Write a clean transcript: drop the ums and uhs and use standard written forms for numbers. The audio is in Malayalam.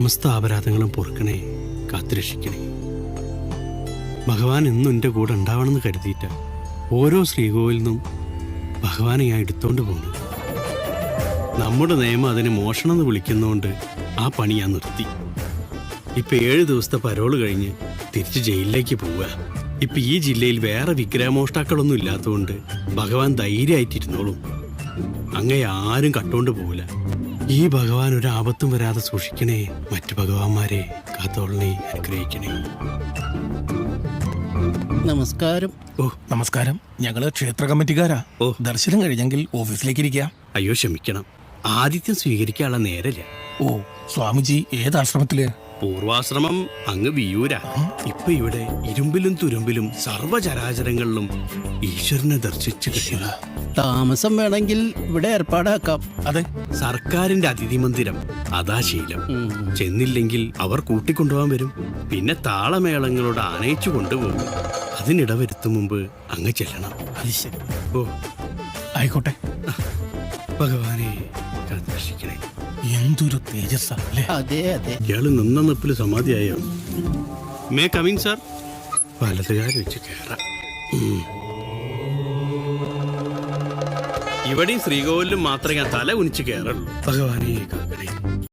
സമസ്ത അപരാധങ്ങളും പൊറുക്കണേ, കാത്തുരക്ഷിക്കണേ. ഭഗവാൻ എന്നും എൻ്റെ കൂടെ ഉണ്ടാവണമെന്ന് കരുതിയിട്ട ഓരോ ശ്രീകോവിൽ നിന്നും ഭഗവാനെ ഞാൻ എടുത്തോണ്ട് പോകുന്നു. നമ്മുടെ നിയമം അതിനെ മോഷണം എന്ന് വിളിക്കുന്നതുകൊണ്ട് ആ പണി ഞാൻ നിർത്തി. ഇപ്പം 7 ദിവസത്തെ പരോള് കഴിഞ്ഞ് തിരിച്ച് ജയിലിലേക്ക് പോവുക. ഇപ്പം ഈ ജില്ലയിൽ വേറെ വിഗ്രഹമോഷ്ടാക്കളൊന്നും ഇല്ലാത്തതുകൊണ്ട് ഭഗവാൻ ധൈര്യമായിട്ടിരുന്നോളും. അങ്ങയെ ആരും കട്ടുകൊണ്ട് പോവില്ല. ഈ ഭഗവാൻ ഒരു ആപത്തും വരാതെ സൂക്ഷിക്കണേ. മറ്റു ഭഗവാന്മാരെ കാത്തോളണേ, അനുഗ്രഹിക്കണേ. നമസ്കാരം. ഓ നമസ്കാരം. ഞങ്ങള് ക്ഷേത്ര കമ്മിറ്റിക്കാരാ. ദർശനം കഴിഞ്ഞെങ്കിൽ ഓഫീസിലേക്ക് ഇരിക്കാം. അയ്യോ ക്ഷമിക്കണം, ആദിത്യം സ്വീകരിക്കാനുള്ള നേരല്ല. ഓ, സ്വാമിജി ഏത് ആശ്രമത്തില്? പൂർവാശ്രമം അങ്ങ് വിയൂരാ. ഇപ്പൊ ഇവിടെ ഇരുമ്പിലും തുരുമ്പിലും സർവചരാചരങ്ങളിലും ഈശ്വരനെ ദർശിച്ചു കഴിയുക. താമസം വേണമെങ്കിൽ ഇവിടെ ഏർപ്പാടാക്കാം. അതെ, സർക്കാരിന്റെ അതിഥി മന്ദിരം അതാ ശീലം. ചെന്നില്ലെങ്കിൽ അവർ കൂട്ടിക്കൊണ്ടുപോകാൻ വരും. പിന്നെ താളമേളങ്ങളോട് ആനയിച്ചു കൊണ്ടുപോകും. അതിനിടവരുത്തും മുമ്പ് അങ്ങ് ചെല്ലണം. ഓ ആയിക്കോട്ടെ. ഭഗവാനെ കാത്തുരക്ഷിക്കണേ. എന്തൊരു തേജസ്സാ അല്ലേ? അതെ അതെ. ഇയാള് നിന്ന നിപ്പില് സമാധിയായോ? May coming sir. വലതുകാലം വെച്ച് കയറാം. ഇവിടെയും ശ്രീകോവിലും മാത്രമേ ഞാൻ തല കുനിച്ച് കയറുള്ളൂ. ഭഗവാനെ കാക്കണേ.